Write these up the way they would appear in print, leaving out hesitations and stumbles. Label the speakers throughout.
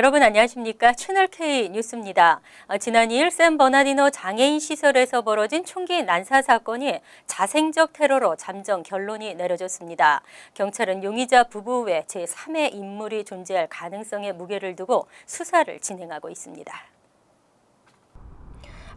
Speaker 1: 여러분 안녕하십니까? 채널K 뉴스입니다. 지난 2일 샌버나디노 장애인 시설에서 벌어진 총기 난사 사건이 자생적 테러로 잠정 결론이 내려졌습니다. 경찰은 용의자 부부 외 제3의 인물이 존재할 가능성에 무게를 두고 수사를 진행하고 있습니다.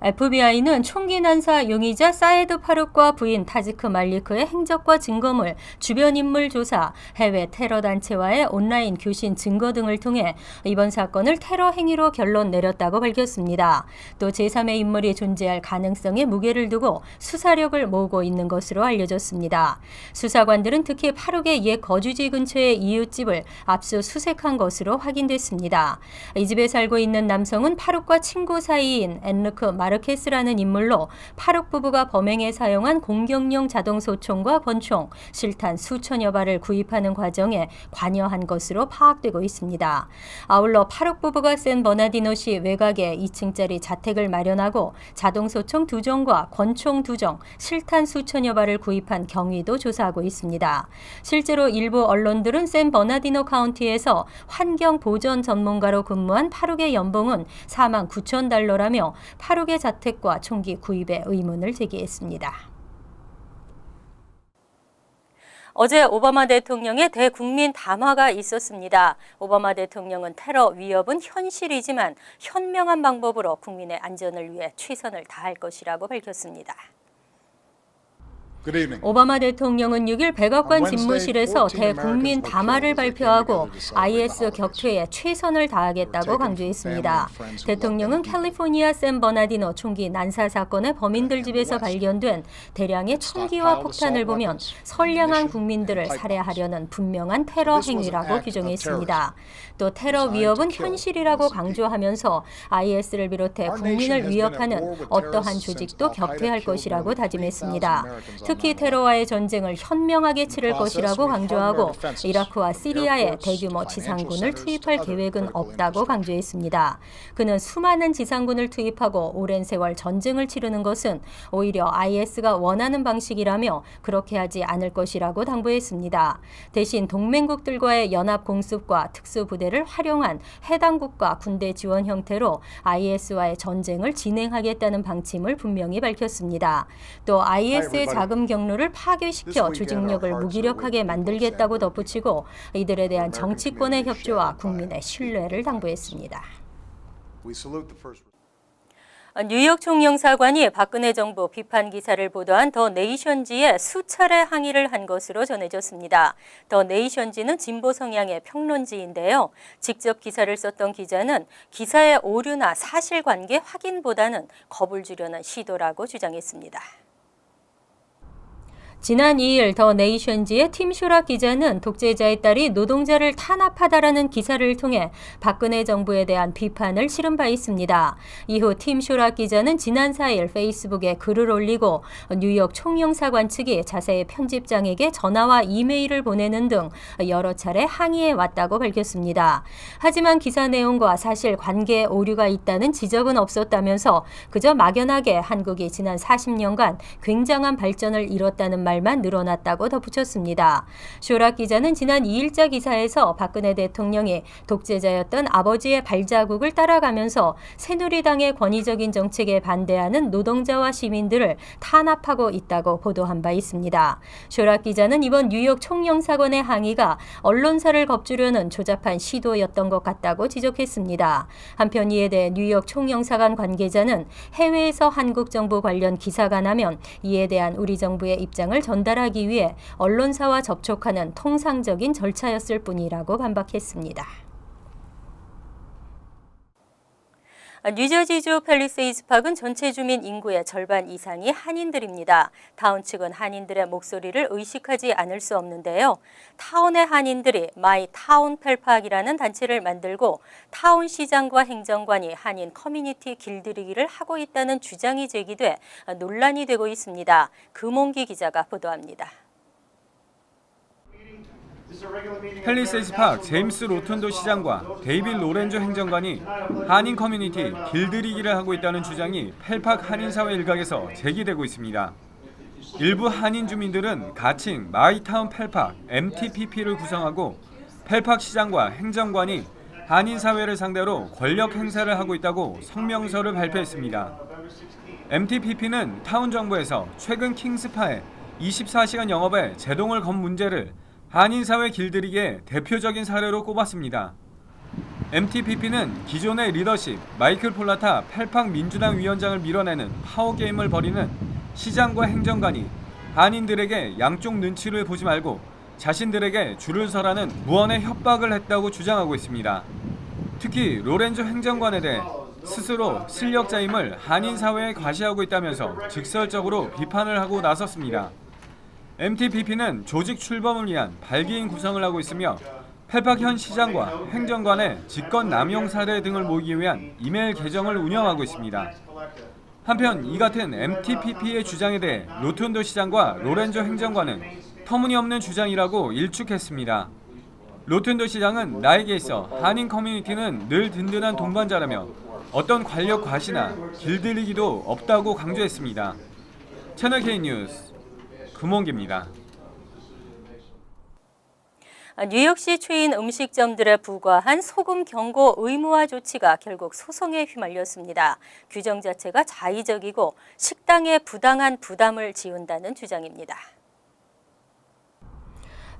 Speaker 1: FBI는 총기 난사 용의자 사에드 파룩과 부인 타지크 말리크의 행적과 증거물, 주변 인물 조사, 해외 테러 단체와의 온라인 교신 증거 등을 통해 이번 사건을 테러 행위로 결론 내렸다고 밝혔습니다. 또 제3의 인물이 존재할 가능성에 무게를 두고 수사력을 모으고 있는 것으로 알려졌습니다. 수사관들은 특히 파룩의 옛 거주지 근처의 이웃집을 압수수색한 것으로 확인됐습니다. 이 집에 살고 있는 남성은 파룩과 친구 사이인 엔르크 마르케스라는 인물로 파룩 부부가 범행에 사용한 공격용 자동소총과 권총, 실탄 수천여 발을 구입하는 과정에 관여한 것으로 파악되고 있습니다. 아울러 파룩 부부가 샌버나디노시 외곽에 2층짜리 자택을 마련하고 자동소총 2종과 권총 2종, 실탄 수천여 발을 구입한 경위도 조사하고 있습니다. 실제로 일부 언론들은 샌버나디노 카운티에서 환경보전 전문가로 근무한 파룩의 연봉은 $49,000라며 파룩의 자택과 총기 구입에 의문을 제기했습니다. 어제 오바마 대통령의 대국민 담화가 있었습니다. 오바마 대통령은 테러 위협은 현실이지만 현명한 방법으로 국민의 안전을 위해 최선을 다할 것이라고 밝혔습니다. 오바마 대통령은 6일 백악관 집무실에서 대국민 담화를 발표하고 IS 격퇴에 최선을 다하겠다고 강조했습니다. 대통령은 캘리포니아 샌버나디노 총기 난사 사건의 범인들 집에서 발견된 대량의 총기와 폭탄을 보면 선량한 국민들을 살해하려는 분명한 테러 행위라고 규정했습니다. 또 테러 위협은 현실이라고 강조하면서 IS를 비롯해 국민을 위협하는 어떠한 조직도 격퇴할 것이라고 다짐했습니다. 특히 테러와의 전쟁을 현명하게 치를 것이라고 강조하고 이라크와 시리아에 대규모 지상군을 투입할 계획은 없다고 강조했습니다. 그는 수많은 지상군을 투입하고 오랜 세월 전쟁을 치르는 것은 오히려 IS가 원하는 방식이라며 그렇게 하지 않을 것이라고 당부했습니다. 대신 동맹국들과의 연합 공습과 특수부대를 활용한 해당국가 군대 지원 형태로 IS와의 전쟁을 진행하겠다는 방침을 분명히 밝혔습니다. 또 IS의 자금 경로를 파괴시켜 조직력을 무기력하게 만들겠다고 덧붙이고 이들에 대한 정치권의 협조와 국민의 신뢰를 당부했습니다. 뉴욕 총영사관이 박근혜 정부 비판 기사를 보도한 더 네이션지에 수차례 항의를 한 것으로 전해졌습니다. 더 네이션지는 진보 성향의 평론지인데요. 직접 기사를 썼던 기자는 기사의 오류나 사실관계 확인보다는 겁을 주려는 시도라고 주장했습니다. 지난 2일 더 네이션지의 팀 쇼락 기자는 독재자의 딸이 노동자를 탄압하다라는 기사를 통해 박근혜 정부에 대한 비판을 실은 바 있습니다. 이후 팀 쇼락 기자는 지난 4일 페이스북에 글을 올리고 뉴욕 총영사관 측이 자세히 편집장에게 전화와 이메일을 보내는 등 여러 차례 항의해 왔다고 밝혔습니다. 하지만 기사 내용과 사실 관계에 오류가 있다는 지적은 없었다면서 그저 막연하게 한국이 지난 40년간 굉장한 발전을 이뤘다는 말만 늘어났다고 덧붙였습니다. 쇼락 기자는 지난 2일자 기사에서 박근혜 대통령이 독재자였던 아버지의 발자국을 따라가면서 새누리당의 권위적인 정책에 반대하는 노동자와 시민들을 탄압하고 있다고 보도한 바 있습니다. 쇼락 기자는 이번 뉴욕 총영사관의 항의가 언론사를 겁주려는 조잡한 시도였던 것 같다고 지적했습니다. 한편 이에 대해 뉴욕 총영사관 관계자는 해외에서 한국 정부 관련 기사가 나면 이에 대한 우리 정부의 입장을 전달하기 위해 언론사와 접촉하는 통상적인 절차였을 뿐이라고 반박했습니다. 뉴저지주 팰리세이드 파크는 전체 주민 인구의 절반 이상이 한인들입니다. 타운 측은 한인들의 목소리를 의식하지 않을 수 없는데요. 타운의 한인들이 마이 타운 팰팍이라는 단체를 만들고 타운 시장과 행정관이 한인 커뮤니티 길들이기를 하고 있다는 주장이 제기돼 논란이 되고 있습니다. 금홍기 기자가 보도합니다.
Speaker 2: 팰리세이드 파크 제임스 로턴도 시장과 데이빗 로렌조 행정관이 한인 커뮤니티 길들이기를 하고 있다는 주장이 팰팍 한인사회 일각에서 제기되고 있습니다. 일부 한인 주민들은 가칭 마이타운 팰팍 MTPP를 구성하고 팰팍 시장과 행정관이 한인 사회를 상대로 권력 행사를 하고 있다고 성명서를 발표했습니다. MTPP는 타운 정부에서 최근 킹스파의 24시간 영업에 제동을 건 문제를 한인 사회 길들이기의 대표적인 사례로 꼽았습니다. MTPP는 기존의 리더십 마이클 폴라타 펠팍 민주당 위원장을 밀어내는 파워게임을 벌이는 시장과 행정관이 한인들에게 양쪽 눈치를 보지 말고 자신들에게 줄을 서라는 무언의 협박을 했다고 주장하고 있습니다. 특히 로렌조 행정관에 대해 스스로 실력자임을 한인 사회에 과시하고 있다면서 직설적으로 비판을 하고 나섰습니다. MTPP는 조직 출범을 위한 발기인 구성을 하고 있으며 펠팍 현 시장과 행정관의 직권 남용 사례 등을 모으기 위한 이메일 계정을 운영하고 있습니다. 한편 이 같은 MTPP의 주장에 대해 로톤도 시장과 로렌조 행정관은 터무니없는 주장이라고 일축했습니다. 로톤도 시장은 나에게 있어 한인 커뮤니티는 늘 든든한 동반자라며 어떤 권력 과시나 길들이기도 없다고 강조했습니다. 채널K 뉴스 금홍기입니다.
Speaker 1: 뉴욕시 체인 음식점들에 부과한 소금 경고 의무화 조치가 결국 소송에 휘말렸습니다. 규정 자체가 자의적이고 식당에 부당한 부담을 지운다는 주장입니다.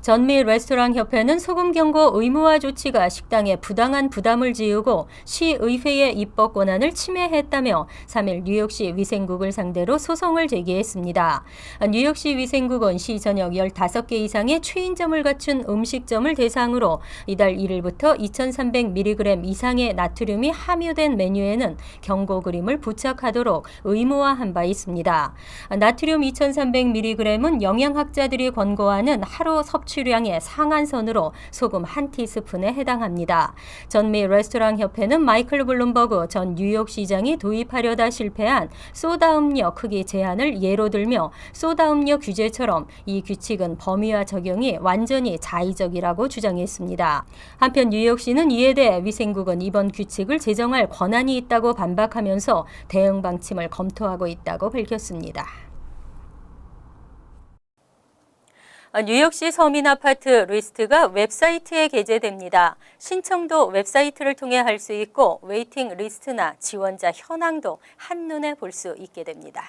Speaker 1: 전미 레스토랑 협회는 소금 경고 의무화 조치가 식당에 부당한 부담을 지우고 시의회의 입법 권한을 침해했다며 3일 뉴욕시 위생국을 상대로 소송을 제기했습니다. 뉴욕시 위생국은 시 전역 15개 이상의 최인점을 갖춘 음식점을 대상으로 이달 1일부터 2300mg 이상의 나트륨이 함유된 메뉴에는 경고 그림을 부착하도록 의무화한 바 있습니다. 나트륨 2300mg은 영양학자들이 권고하는 하루 섭취 량의 상한선으로 소금 1티스푼에 해당합니다. 전미 레스토랑 협회는 마이클 블룸버그 전 뉴욕시장이 도입하려다 실패한 소다 음료 크기 제한을 예로 들며 소다 음료 규제처럼 이 규칙은 범위와 적용이 완전히 자의적이라고 주장했습니다. 한편 뉴욕시는 이에 대해 위생국은 이번 규칙을 제정할 권한이 있다고 반박하면서 대응 방침을 검토하고 있다고 밝혔습니다. 뉴욕시 서민 아파트 리스트가 웹사이트에 게재됩니다. 신청도 웹사이트를 통해 할 수 있고 웨이팅 리스트나 지원자 현황도 한눈에 볼 수 있게 됩니다.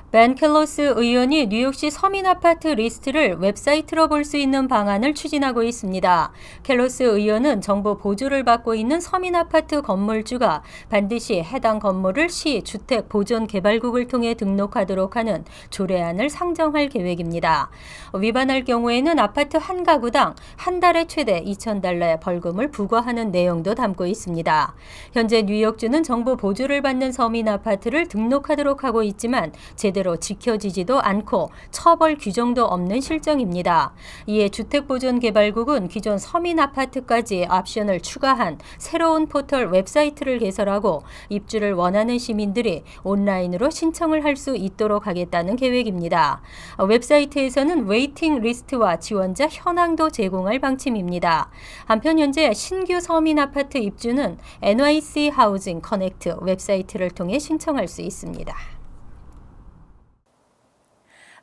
Speaker 1: 벤 켈러스 의원이 뉴욕시 서민 아파트 리스트를 웹사이트로 볼 수 있는 방안을 추진하고 있습니다. 켈러스 의원은 정부 보조를 받고 있는 서민 아파트 건물주가 반드시 해당 건물을 시 주택보존개발국을 통해 등록하도록 하는 조례안을 상정할 계획입니다. 위반할 경우에는 아파트 한 가구당 한 달에 최대 $2,000의 벌금을 부과하는 내용도 담고 있습니다. 현재 뉴욕주는 정부 보조를 받는 서민 아파트를 등록하도록 하고 있지만 제대로 지켜지지도 않고 처벌 규정도 없는 실정입니다. 이에 주택보존개발국은 기존 서민 아파트까지 옵션을 추가한 새로운 포털 웹사이트를 개설하고 입주를 원하는 시민들이 온라인으로 신청을 할 수 있도록 하겠다는 계획입니다. 웹사이트에서는 웨이팅 리스트와 지원자 현황도 제공할 방침입니다. 한편 현재 신규 서민 아파트 입주는 NYC 하우징 커넥트 웹사이트를 통해 신청할 수 있습니다.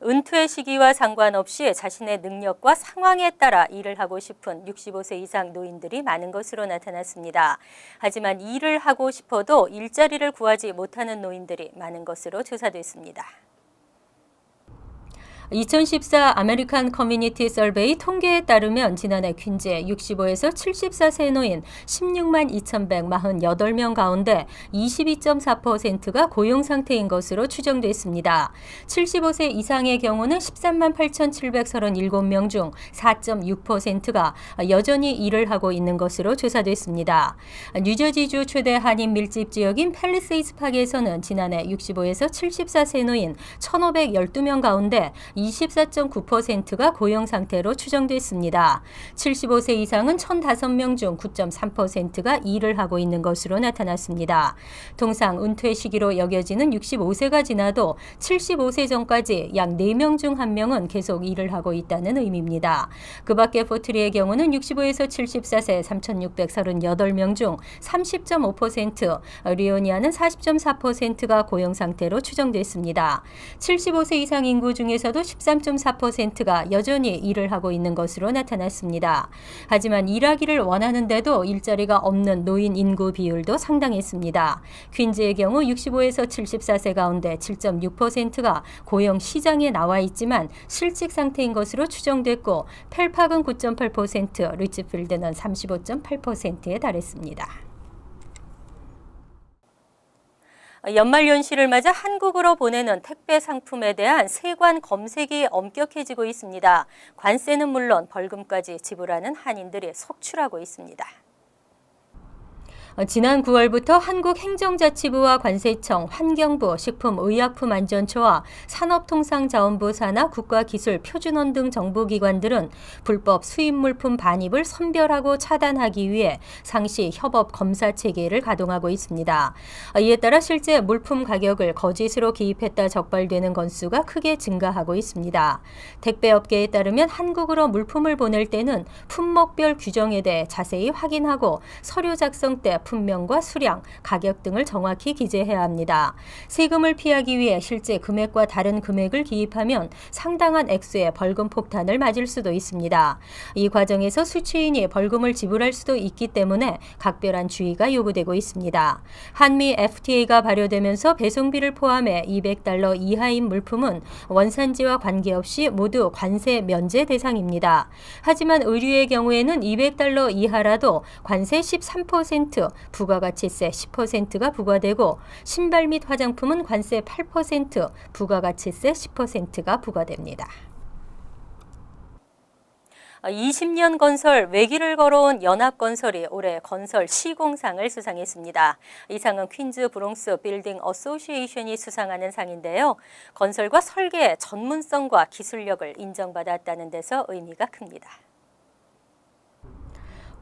Speaker 1: 은퇴 시기와 상관없이 자신의 능력과 상황에 따라 일을 하고 싶은 65세 이상 노인들이 많은 것으로 나타났습니다. 하지만 일을 하고 싶어도 일자리를 구하지 못하는 노인들이 많은 것으로 조사됐습니다. 2014 아메리칸 커뮤니티 서베이 통계에 따르면 지난해 퀸즈의 65에서 74세 노인 16만 2,148명 가운데 22.4%가 고용 상태인 것으로 추정됐습니다. 75세 이상의 경우는 13만 8,737명 중 4.6%가 여전히 일을 하고 있는 것으로 조사됐습니다. 뉴저지주 최대 한인 밀집 지역인 팰리세이드 파크에서는 지난해 65에서 74세 노인 1,512명 가운데 24.9%가 고용 상태로 추정됐습니다. 75세 이상은 1,005명 중 9.3%가 일을 하고 있는 것으로 나타났습니다. 통상 은퇴 시기로 여겨지는 65세가 지나도 75세 전까지 약 4명 중 1명은 계속 일을 하고 있다는 의미입니다. 그 밖에 포트리의 경우는 65에서 74세 3,638명 중 30.5%, 리오니아는 40.4%가 고용 상태로 추정됐습니다. 75세 이상 인구 중에서도 13.4%가 여전히 일을 하고 있는 것으로 나타났습니다. 하지만 일하기를 원하는데도 일자리가 없는 노인 인구 비율도 상당했습니다. 퀸즈의 경우 65에서 74세 가운데 7.6%가 고용 시장에 나와 있지만 실직 상태인 것으로 추정됐고 펠팍은 9.8%, 리치필드는 35.8%에 달했습니다. 연말연시를 맞아 한국으로 보내는 택배 상품에 대한 세관 검색이 엄격해지고 있습니다. 관세는 물론 벌금까지 지불하는 한인들이 속출하고 있습니다. 지난 9월부터 한국행정자치부와 관세청, 환경부, 식품의약품안전처와 산업통상자원부 산하 국가기술표준원 등 정부기관들은 불법 수입물품 반입을 선별하고 차단하기 위해 상시 협업 검사 체계를 가동하고 있습니다. 이에 따라 실제 물품 가격을 거짓으로 기입했다 적발되는 건수가 크게 증가하고 있습니다. 택배업계에 따르면 한국으로 물품을 보낼 때는 품목별 규정에 대해 자세히 확인하고 서류 작성 때 품명과 수량, 가격 등을 정확히 기재해야 합니다. 세금을 피하기 위해 실제 금액과 다른 금액을 기입하면 상당한 액수의 벌금 폭탄을 맞을 수도 있습니다. 이 과정에서 수취인이 벌금을 지불할 수도 있기 때문에 각별한 주의가 요구되고 있습니다. 한미 FTA가 발효되면서 배송비를 포함해 $200 이하인 물품은 원산지와 관계없이 모두 관세 면제 대상입니다. 하지만 의류의 경우에는 $200 이하라도 관세 13%, 부가가치세 10%가 부과되고 신발 및 화장품은 관세 8%, 부가가치세 10%가 부과됩니다. 20년 건설 외길을 걸어온 연합건설이 올해 건설 시공상을 수상했습니다. 이 상은 퀸즈 브롱스 빌딩 어소시에이션이 수상하는 상인데요. 건설과 설계의 전문성과 기술력을 인정받았다는 데서 의미가 큽니다.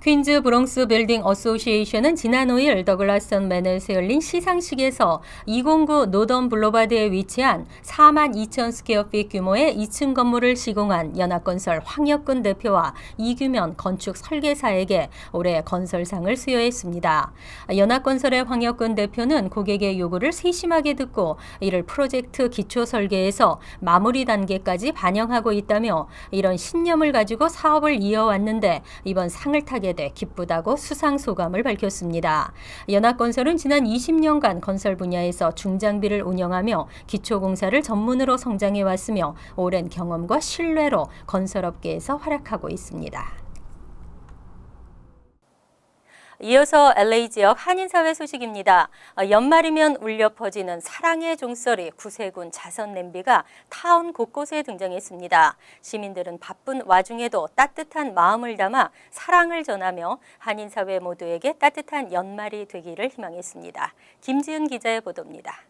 Speaker 1: 퀸즈 브롱스 빌딩 어소시에이션은 지난 5일 더글라스 맨에서 열린 시상식에서 209 노던 블로바드에 위치한 42,000 스퀘어핏 규모의 2층 건물을 시공한 연합건설 황혁근 대표와 이규면 건축 설계사에게 올해 건설상을 수여했습니다. 연합건설의 황혁근 대표는 고객의 요구를 세심하게 듣고 이를 프로젝트 기초 설계에서 마무리 단계까지 반영하고 있다며 이런 신념을 가지고 사업을 이어왔는데 이번 상을 타게 돼 기쁘다고 수상 소감을 밝혔습니다. 연합건설은 지난 20년간 건설 분야에서 중장비를 운영하며 기초공사를 전문으로 성장해왔으며 오랜 경험과 신뢰로 건설업계에서 활약하고 있습니다. 이어서 LA 지역 한인사회 소식입니다. 연말이면 울려 퍼지는 사랑의 종소리 구세군 자선 냄비가 타운 곳곳에 등장했습니다. 시민들은 바쁜 와중에도 따뜻한 마음을 담아 사랑을 전하며 한인사회 모두에게 따뜻한 연말이 되기를 희망했습니다. 김지은 기자의 보도입니다.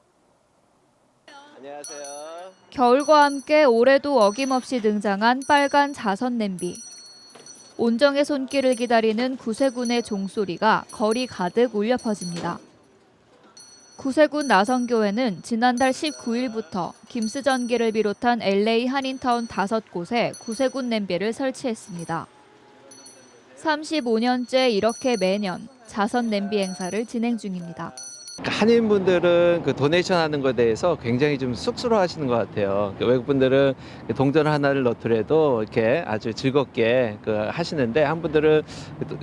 Speaker 3: 안녕하세요.
Speaker 4: 겨울과 함께 올해도 어김없이 등장한 빨간 자선 냄비. 온정의 손길을 기다리는 구세군의 종소리가 거리 가득 울려 퍼집니다. 구세군 나성교회는 지난달 19일부터 김스 전기를 비롯한 LA 한인타운 5곳에 구세군 냄비를 설치했습니다. 35년째 이렇게 매년 자선 냄비 행사를 진행 중입니다.
Speaker 3: 한인분들은 그 도네이션 하는 것에 대해서 굉장히 좀 쑥스러워하시는 것 같아요. 외국분들은 동전 하나를 넣더라도 이렇게 아주 즐겁게 하시는데 한 분들은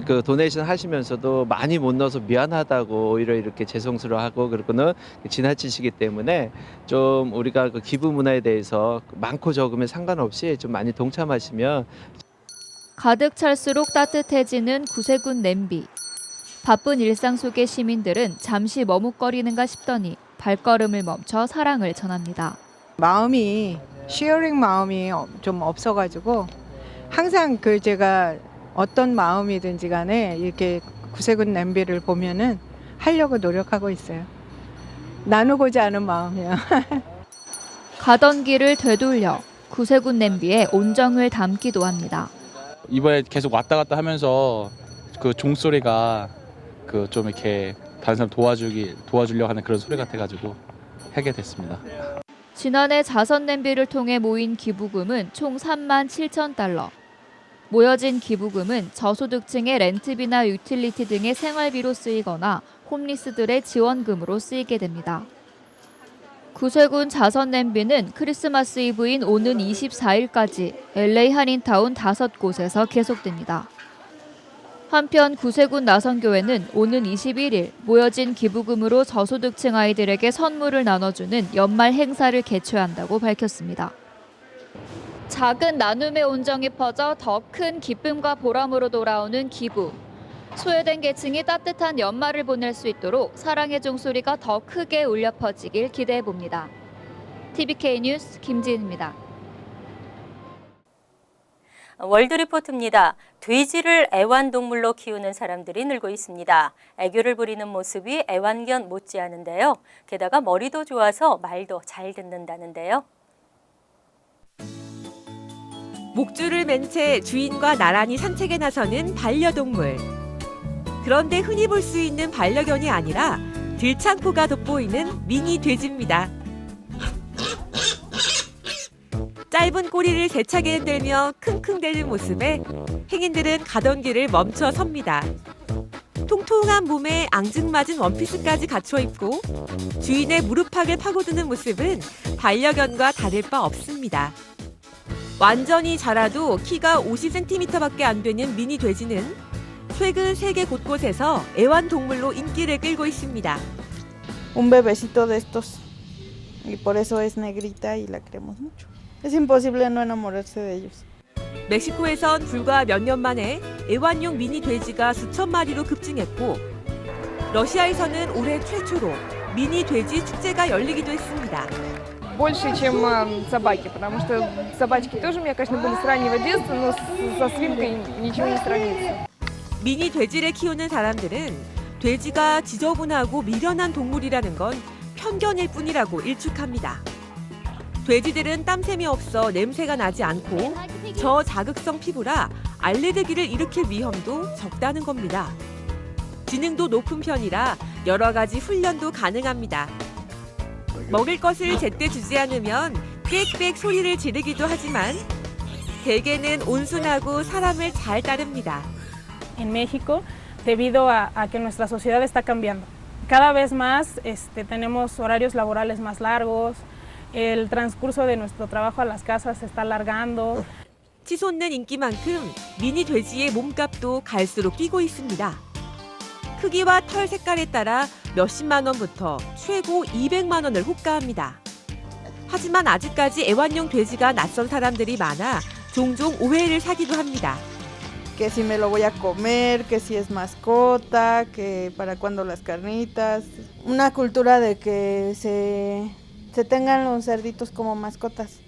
Speaker 3: 그 도네이션 하시면서도 많이 못 넣어서 미안하다고 오히려 이렇게 죄송스러워하고 그러고는 지나치시기 때문에 좀 우리가 그 기부 문화에 대해서 많고 적으면 상관없이 좀 많이 동참하시면
Speaker 4: 가득 찰수록 따뜻해지는 구세군 냄비. 바쁜 일상 속의 시민들은 잠시 머뭇거리는가 싶더니 발걸음을 멈춰 사랑을 전합니다.
Speaker 5: 마음이 쉐어링 마음이 좀 없어가지고 항상 제가 어떤 마음이든지 간에 이렇게 구세군 냄비를 보면은 하려고 노력하고 있어요. 나누고자 하는 마음이요.
Speaker 4: 가던 길을 되돌려 구세군 냄비에 온정을 담기도 합니다.
Speaker 6: 이번에 계속 왔다 갔다 하면서 그 종소리가 좀 이렇게 다른 사람 도와주려고 하는 그런 소리 같아가지고 하게 됐습니다.
Speaker 4: 지난해 자선 냄비를 통해 모인 기부금은 총 37,000달러. 모여진 기부금은 저소득층의 렌트비나 유틸리티 등의 생활비로 쓰이거나 홈리스들의 지원금으로 쓰이게 됩니다. 구세군 자선 냄비는 크리스마스 이브인 오는 24일까지 LA 한인타운 5곳에서 계속됩니다. 한편 구세군 나선교회는 오는 21일 모여진 기부금으로 저소득층 아이들에게 선물을 나눠주는 연말 행사를 개최한다고 밝혔습니다. 작은 나눔의 온정이 퍼져 더 큰 기쁨과 보람으로 돌아오는 기부. 소외된 계층이 따뜻한 연말을 보낼 수 있도록 사랑의 종소리가 더 크게 울려 퍼지길 기대해봅니다. TVK 뉴스 김지은입니다.
Speaker 1: 월드리포트입니다. 돼지를 애완동물로 키우는 사람들이 늘고 있습니다. 애교를 부리는 모습이 애완견 못지않은데요. 게다가 머리도 좋아서 말도 잘 듣는다는데요.
Speaker 7: 목줄을 맨 채 주인과 나란히 산책에 나서는 반려동물. 그런데 흔히 볼 수 있는 반려견이 아니라 들창포가 돋보이는 미니 돼지입니다. 짧은 꼬리를 세차게 흔들며 킁킁대는 모습에 행인들은 가던 길을 멈춰 섭니다. 통통한 몸에 앙증맞은 원피스까지 갖춰 입고 주인의 무릎팍을 파고드는 모습은 반려견과 다를 바 없습니다. 완전히 자라도 키가 50cm밖에 안 되는 미니 돼지는 최근 세계 곳곳에서 애완동물로 인기를 끌고 있습니다.
Speaker 8: Un bebecito de estos y por eso es negrita y la queremos mucho. Es imposible no enamorarse de ellos.
Speaker 7: 멕시코에선 불과 몇 년 만에 애완용 미니 돼지가 수천 마리로 급증했고 러시아에서는 올해 최초로 미니 돼지 축제가 열리기도 했습니다.
Speaker 9: Больше, чем собаки, потому что собачки тоже, мне кажется, были с раннего детства, но со свинкой ничего не сравнится.
Speaker 7: 미니 돼지를 키우는 사람들은 돼지가 지저분하고 미련한 동물이라는 건 편견일 뿐이라고 일축합니다. 돼지들은 땀샘이 없어 냄새가 나지 않고 저자극성 피부라 알레르기를 일으킬 위험도 적다는 겁니다. 지능도 높은 편이라 여러 가지 훈련도 가능합니다. 먹을 것을 제때 주지 않으면 꽥꽥 소리를 지르기도 하지만 대개는 온순하고 사람을 잘 따릅니다.
Speaker 10: En México, debido a que nuestra sociedad está cambiando. Cada vez más tenemos horarios laborales más largos, el transcurso de nuestro trabajo a las casas se está alargando.
Speaker 7: 치솟는 인기만큼 미니 돼지의 몸값도 갈수록 뛰고 있습니다. 크기와 털 색깔에 따라 몇십만 원부터 최고 200만 원을 호가합니다. 하지만 아직까지 애완용 돼지가 낯선 사람들이 많아 종종 오해를 사기도 합니다.
Speaker 8: Que si me lo voy a comer, que si es mascota, que para cuando las carnitas. Una cultura de que se tengan los cerditos como mascotas.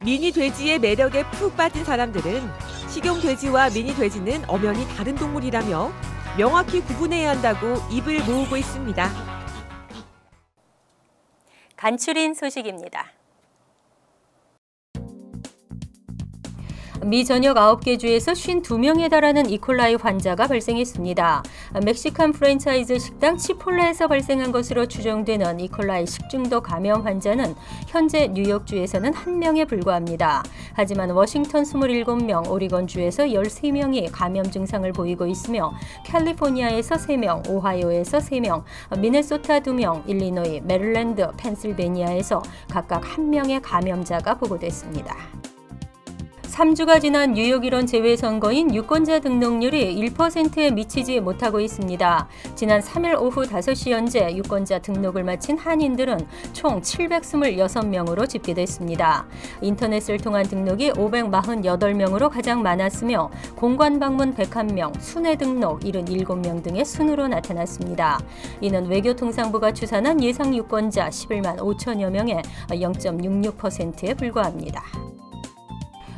Speaker 7: 미니 돼지의 매력에 푹 빠진 사람들은 식용 돼지와 미니 돼지는 엄연히 다른 동물이라며 명확히 구분해야 한다고 입을 모으고 있습니다.
Speaker 1: 간추린 소식입니다. 미 전역 9개 주에서 52명에 달하는 이콜라이 환자가 발생했습니다. 멕시칸 프랜차이즈 식당 치폴레에서 발생한 것으로 추정되는 이콜라이 식중독 감염 환자는 현재 뉴욕주에서는 1명에 불과합니다. 하지만 워싱턴 27명, 오리건주에서 13명이 감염 증상을 보이고 있으며 캘리포니아에서 3명, 오하이오에서 3명, 미네소타 2명, 일리노이, 메릴랜드, 펜실베니아에서 각각 1명의 감염자가 보고됐습니다. 3주가 지난 뉴욕 일원 재외선거인 유권자 등록률이 1%에 미치지 못하고 있습니다. 지난 3일 오후 5시 현재 유권자 등록을 마친 한인들은 총 726명으로 집계됐습니다. 인터넷을 통한 등록이 548명으로 가장 많았으며 공관 방문 101명, 순회 등록 77명 등의 순으로 나타났습니다. 이는 외교통상부가 추산한 예상 유권자 11만 5천여 명의 0.66%에 불과합니다.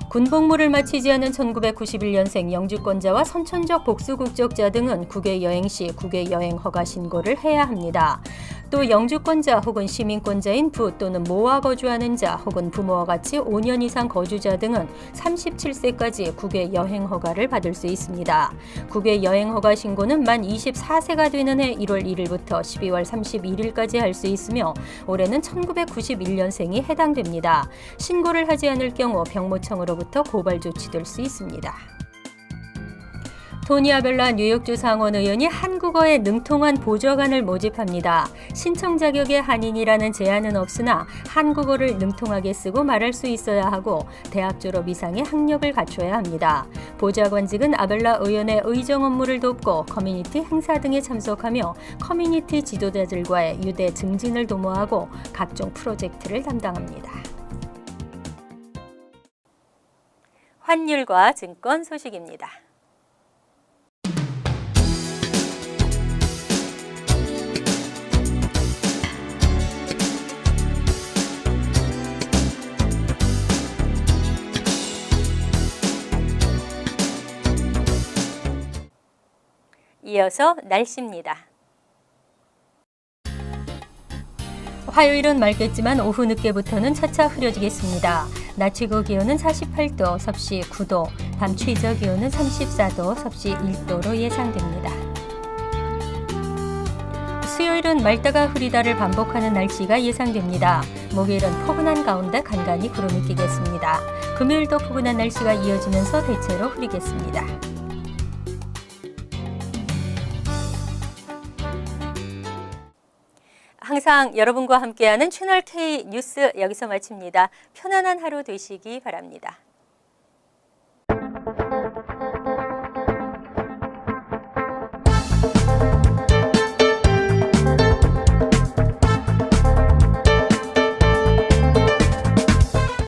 Speaker 1: 군복무를 마치지 않은 1991년생 영주권자와 선천적 복수 국적자 등은 국외 여행 시 국외 여행 허가 신고를 해야 합니다. 또 영주권자 혹은 시민권자인 부 또는 모와 거주하는 자 혹은 부모와 같이 5년 이상 거주자 등은 37세까지 국외 여행 허가를 받을 수 있습니다. 국외 여행 허가 신고는 만 24세가 되는 해 1월 1일부터 12월 31일까지 할 수 있으며 올해는 1991년생이 해당됩니다. 신고를 하지 않을 경우 병무청으로부터 고발 조치될 수 있습니다. 토니 아벨라 뉴욕주 상원 의원이 한국어에 능통한 보좌관을 모집합니다. 신청 자격의 한인이라는 제한은 없으나 한국어를 능통하게 쓰고 말할 수 있어야 하고 대학 졸업 이상의 학력을 갖춰야 합니다. 보좌관직은 아벨라 의원의 의정 업무를 돕고 커뮤니티 행사 등에 참석하며 커뮤니티 지도자들과의 유대 증진을 도모하고 각종 프로젝트를 담당합니다. 환율과 증권 소식입니다. 이어서 날씨입니다. 화요일은 맑겠지만 오후 늦게부터는 차차 흐려지겠습니다. 낮 최고 기온은 48도, 섭씨 9도, 밤 최저 기온은 34도, 섭씨 1도로 예상됩니다. 수요일은 맑다가 흐리다를 반복하는 날씨가 예상됩니다. 목요일은 포근한 가운데 간간히 구름이 끼겠습니다. 금요일도 포근한 날씨가 이어지면서 대체로 흐리겠습니다. 항상 여러분과 함께하는 채널 K 뉴스 여기서 마칩니다. 편안한 하루 되시기 바랍니다.